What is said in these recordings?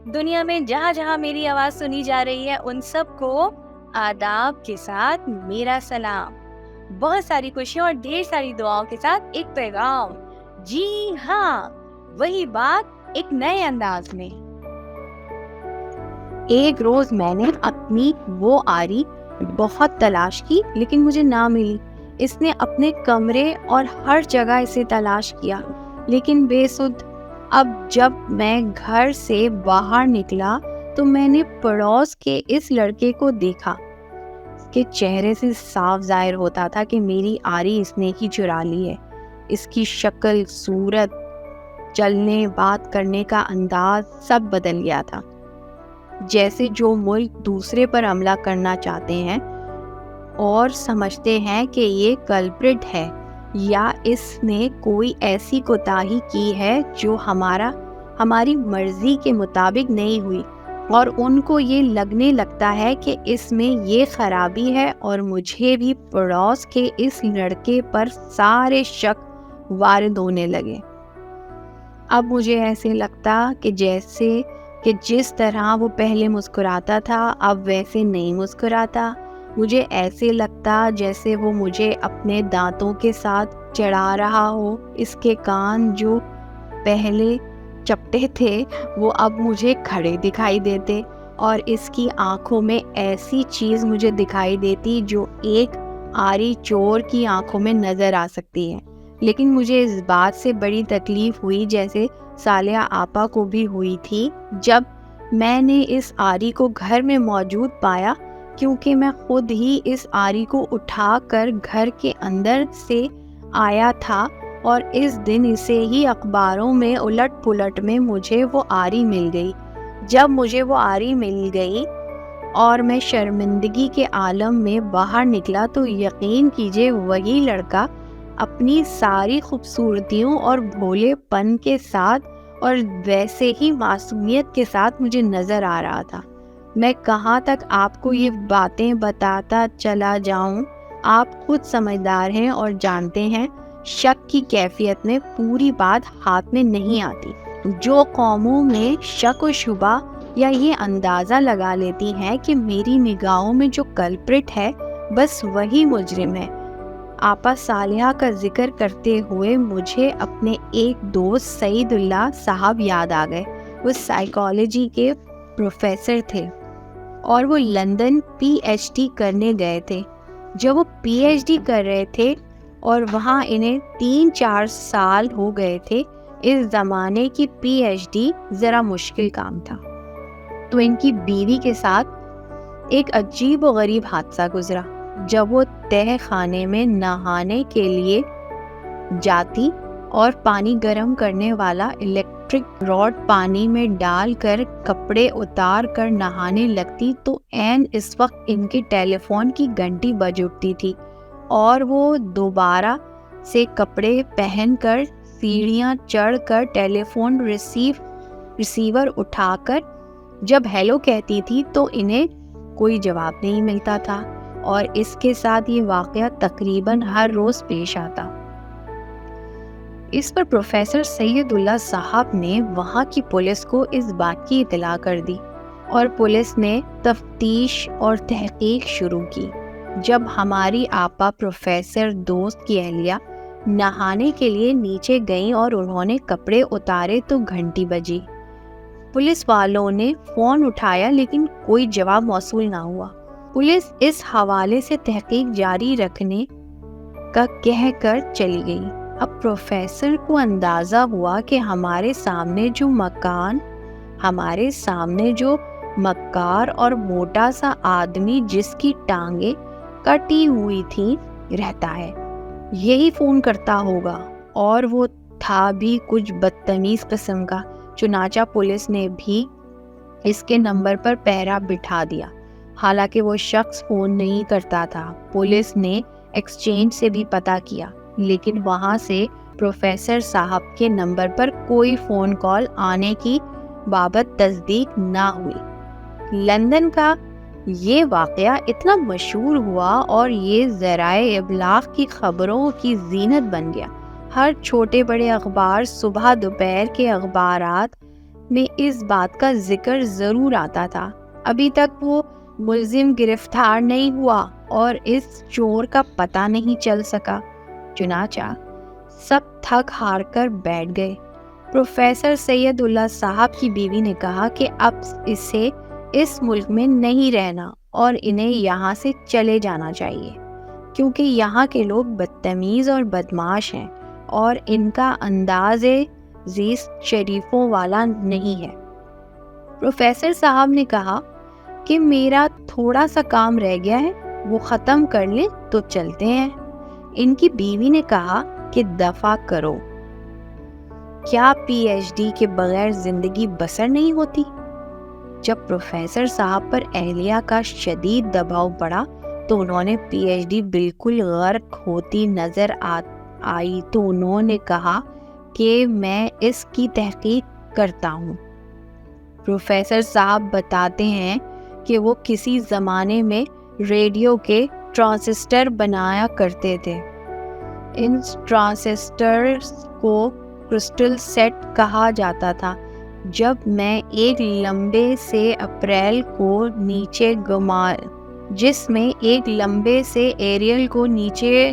دنیا میں جہاں جہاں میری آواز سنی جا رہی ہے ان سب کو آداب کے ساتھ میرا سلام، بہت ساری خوشیوں اور ڈھیر ساری دعاؤں کے ساتھ ایک پیغام، جی ہاں، وہی بات ایک نئے انداز میں۔ ایک روز میں نے اپنی وہ آری بہت تلاش کی لیکن مجھے نہ ملی۔ اس نے اپنے کمرے اور ہر جگہ اسے تلاش کیا لیکن بے سدھ۔ اب جب میں گھر سے باہر نکلا تو میں نے پڑوس کے اس لڑکے کو دیکھا۔ اس کے چہرے سے صاف ظاہر ہوتا تھا کہ میری آری اس نے ہی چرا لی ہے۔ اس کی شکل، صورت، چلنے بات کرنے کا انداز سب بدل گیا تھا، جیسے جو ملک دوسرے پر حملہ کرنا چاہتے ہیں اور سمجھتے ہیں کہ یہ کلپرٹ ہے یا اس نے کوئی ایسی کوتاہی کی ہے جو ہماری مرضی کے مطابق نہیں ہوئی، اور ان کو یہ لگنے لگتا ہے کہ اس میں یہ خرابی ہے، اور مجھے بھی پڑوس کے اس لڑکے پر سارے شک وارد ہونے لگے۔ اب مجھے ایسے لگتا کہ جیسے کہ جس طرح وہ پہلے مسکراتا تھا اب ویسے نہیں مسکراتا۔ مجھے ایسے لگتا جیسے وہ مجھے اپنے دانتوں کے ساتھ چڑھا رہا ہو۔ اس کے کان جو پہلے چپٹے تھے وہ اب مجھے کھڑے دکھائی دیتے، اور اس کی آنکھوں میں ایسی چیز مجھے دکھائی دیتی جو ایک آری چور کی آنکھوں میں نظر آ سکتی ہے۔ لیکن مجھے اس بات سے بڑی تکلیف ہوئی جیسے صالحہ آپا کو بھی ہوئی تھی جب میں نے اس آری کو گھر میں موجود پایا، کیونکہ میں خود ہی اس آری کو اٹھا کر گھر کے اندر سے آیا تھا، اور اس دن اسے ہی اخباروں میں الٹ پلٹ میں مجھے وہ آری مل گئی۔ جب مجھے وہ آری مل گئی اور میں شرمندگی کے عالم میں باہر نکلا تو یقین کیجئے وہی لڑکا اپنی ساری خوبصورتیوں اور بھولے پن کے ساتھ اور ویسے ہی معصومیت کے ساتھ مجھے نظر آ رہا تھا۔ میں کہاں تک آپ کو یہ باتیں بتاتا چلا جاؤں، آپ خود سمجھدار ہیں اور جانتے ہیں شک کی کیفیت میں پوری بات ہاتھ میں نہیں آتی۔ جو قوموں میں شک و شبہ یا یہ اندازہ لگا لیتی ہیں کہ میری نگاہوں میں جو کلپرٹ ہے بس وہی مجرم ہے۔ آپا صالحہ کا ذکر کرتے ہوئے مجھے اپنے ایک دوست سعید اللہ صاحب یاد آ گئے۔ وہ سائیکالوجی کے پروفیسر تھے اور وہ لندن پی ایچ ڈی کرنے گئے تھے۔ جب وہ پی ایچ ڈی کر رہے تھے اور وہاں انہیں 3-4 سال ہو گئے تھے، اس زمانے کی پی ایچ ڈی ذرا مشکل کام تھا، تو ان کی بیوی کے ساتھ ایک عجیب و غریب حادثہ گزرا۔ جب وہ تہہ خانے میں نہانے کے لیے جاتی اور پانی گرم کرنے والا الیکٹرک راڈ پانی میں ڈال کر کپڑے اتار کر نہانے لگتی تو عین اس وقت ان کے ٹیلی فون کی گھنٹی بج اٹھتی تھی، اور وہ دوبارہ سے کپڑے پہن کر سیڑھیاں چڑھ کر ٹیلی فون ریسیور اٹھا کر جب ہیلو کہتی تھی تو انہیں کوئی جواب نہیں ملتا تھا، اور اس کے ساتھ یہ واقعہ تقریباً ہر روز پیش آتا۔ اس پر پروفیسر سعید اللہ صاحب نے وہاں کی پولیس کو اس بات کی اطلاع کر دی، اور پولیس نے تفتیش اور تحقیق شروع کی۔ جب ہماری آپا پروفیسر دوست کی اہلیہ نہانے کے لیے نیچے گئیں اور انہوں نے کپڑے اتارے تو گھنٹی بجی۔ پولیس والوں نے فون اٹھایا لیکن کوئی جواب موصول نہ ہوا۔ پولیس اس حوالے سے تحقیق جاری رکھنے کا کہہ کر چلی گئی۔ اب پروفیسر کو اندازہ ہوا کہ ہمارے سامنے جو مکار اور موٹا سا آدمی جس کی ٹانگیں کٹی ہوئی تھی رہتا ہے، یہی فون کرتا ہوگا، اور وہ تھا بھی کچھ بدتمیز قسم کا۔ چنانچہ پولیس نے بھی اس کے نمبر پر پہرا بٹھا دیا، حالانکہ وہ شخص فون نہیں کرتا تھا۔ پولیس نے ایکسچینج سے بھی پتہ کیا لیکن وہاں سے پروفیسر صاحب کے نمبر پر کوئی فون کال آنے کی بابت تصدیق نہ ہوئی۔ لندن کا یہ واقعہ اتنا مشہور ہوا اور یہ ذرائع ابلاغ کی خبروں کی زینت بن گیا۔ ہر چھوٹے بڑے اخبار، صبح دوپہر کے اخبارات میں اس بات کا ذکر ضرور آتا تھا۔ ابھی تک وہ ملزم گرفتار نہیں ہوا اور اس چور کا پتہ نہیں چل سکا۔ چنانچہ سب تھک ہار کر بیٹھ گئے۔ پروفیسر سید اللہ صاحب کی بیوی نے کہا کہ اب اسے اس ملک میں نہیں رہنا اور انہیں یہاں سے چلے جانا چاہیے، کیونکہ یہاں کے لوگ بدتمیز اور بدمعاش ہیں اور ان کا انداز زیست شریفوں والا نہیں ہے۔ پروفیسر صاحب نے کہا کہ میرا تھوڑا سا کام رہ گیا ہے، وہ ختم کر لیں تو چلتے ہیں۔ ان کی بیوی نے کہا کہ دفع کرو، کیا پی ایچ ڈی کے بغیر زندگی بسر نہیں ہوتی؟ جب پروفیسر صاحب پر اہلیہ کا شدید دباؤ پڑا تو انہوں نے پی ایچ ڈی بالکل غرق ہوتی نظر آئی تو انہوں نے کہا کہ میں اس کی تحقیق کرتا ہوں۔ پروفیسر صاحب بتاتے ہیں کہ وہ کسی زمانے میں ریڈیو کے ٹرانسسٹر بنایا کرتے تھے۔ ان ٹرانسسٹرز کو کرسٹل سیٹ کہا جاتا تھا۔ جب میں ایک لمبے سے اپریل کو نیچے جس میں ایک لمبے سے ایریل کو نیچے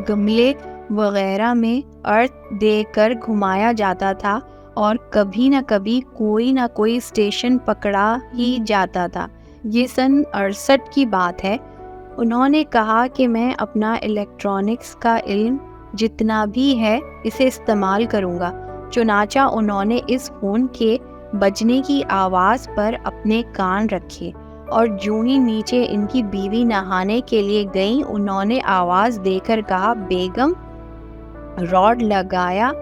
گملے وغیرہ میں ارتھ دے کر گھمایا جاتا تھا اور کبھی نہ کوئی اسٹیشن پکڑا ہی جاتا تھا۔ یہ سن 68 کی بات ہے۔ انہوں نے کہا کہ میں اپنا الیکٹرانکس کا علم جتنا بھی ہے اسے استعمال کروں گا۔ چنانچہ انہوں نے اس فون کے بجنے کی آواز پر اپنے کان رکھے اور جوں ہی نیچے ان کی بیوی نہانے کے لیے گئیں، انہوں نے آواز دے کر کہا، بیگم راڈ لگایا؟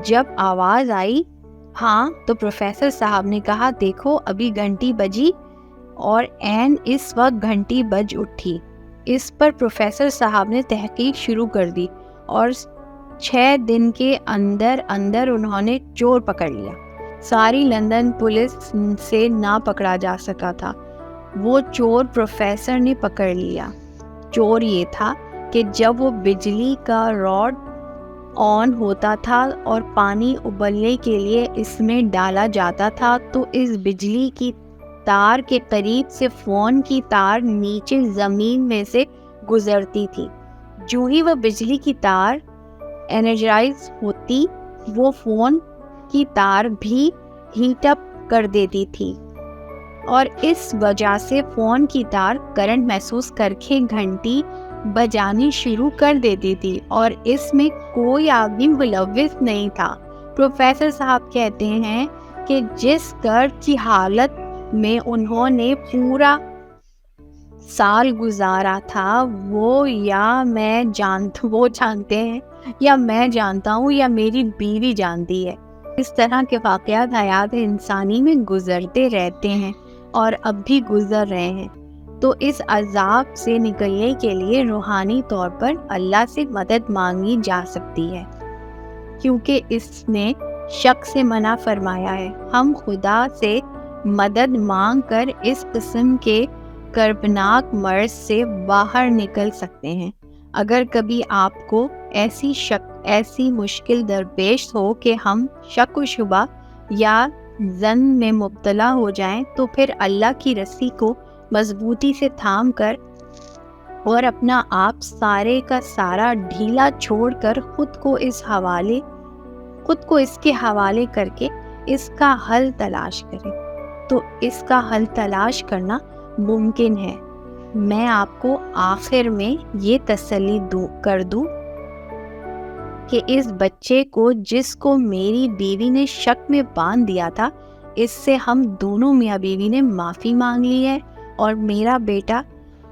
جب آواز آئی ہاں تو پروفیسر صاحب نے کہا، دیکھو ابھی گھنٹی بجی، اور عین اس وقت گھنٹی بج اٹھی۔ اس پر پروفیسر صاحب نے تحقیق شروع کر دی اور 6 دن کے اندر انہوں نے چور پکڑ لیا۔ ساری لندن پولیس سے نہ پکڑا جا سکا تھا، وہ چور پروفیسر نے پکڑ لیا۔ چور یہ تھا کہ جب وہ بجلی کا راڈ آن ہوتا تھا اور پانی ابلنے کے لیے اس میں ڈالا جاتا تھا تو اس بجلی کی تار کے قریب سے فون کی تار نیچے زمین میں سے گزرتی تھی۔ جو ہی وہ بجلی کی تار انرجائز ہوتی، وہ فون کی تار بھی ہیٹ اپ کر دیتی تھی اور اس وجہ سے فون کی تار کرنٹ محسوس کر کے گھنٹی بجانی شروع کر دیتی تھی اور اس میں کوئی آدمی ملوث نہیں تھا۔ پروفیسر صاحب کہتے ہیں کہ جس کرب کی حالت میں انہوں نے پورا سال گزارا تھا وہ جانتے ہیں یا میں جانتا ہوں یا میری بیوی جانتی ہے۔ اس طرح کے واقعات حیات انسانی میں گزرتے رہتے ہیں اور اب بھی گزر رہے ہیں۔ تو اس عذاب سے نکلنے کے لیے روحانی طور پر اللہ سے مدد مانگی جا سکتی ہے، کیونکہ اس نے شک سے منع فرمایا ہے۔ ہم خدا سے مدد مانگ کر اس قسم کے کربناک مرض سے باہر نکل سکتے ہیں۔ اگر کبھی آپ کو ایسی مشکل درپیش ہو کہ ہم شک و شبہ یا ظن میں مبتلا ہو جائیں تو پھر اللہ کی رسی کو مضبوطی سے تھام کر اور اپنا آپ سارے کا سارا ڈھیلا چھوڑ کر خود کو اس کے حوالے کر کے اس کا حل تلاش کریں، تو اس کا حل تلاش کرنا ممکن ہے۔ میں آپ کو آخر میں یہ تسلی کر دوں کہ اس بچے کو جس کو میری بیوی نے شک میں باندھ دیا تھا، اس سے ہم دونوں میاں بیوی نے معافی مانگ لی ہے اور میرا بیٹا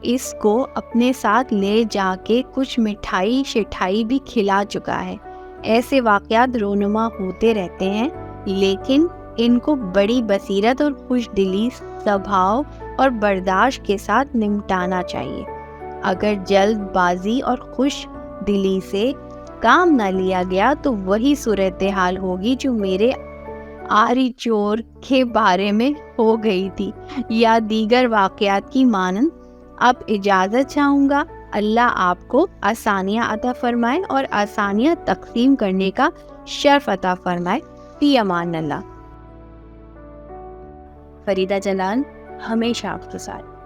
اس کو اپنے ساتھ لے جا کے کچھ مٹھائی شٹھائی بھی کھلا چکا ہے۔ ایسے واقعات رونما ہوتے رہتے ہیں، لیکن ان کو بڑی بصیرت اور خوش دلی سبھاؤ اور برداشت کے ساتھ نمٹانا چاہیے۔ اگر جلد بازی اور خوش دلی سے کام نہ لیا گیا تو وہی صورتحال ہوگی جو میرے آری چور کے بارے میں ہو گئی تھی یا دیگر واقعات کی مانند۔ اب اجازت چاہوں گا۔ اللہ آپ کو آسانیاں عطا فرمائے اور آسانیاں تقسیم کرنے کا شرف عطا فرمائے۔ فی امان اللہ۔ فریدہ جلال ہمیشہ آپ کے ساتھ.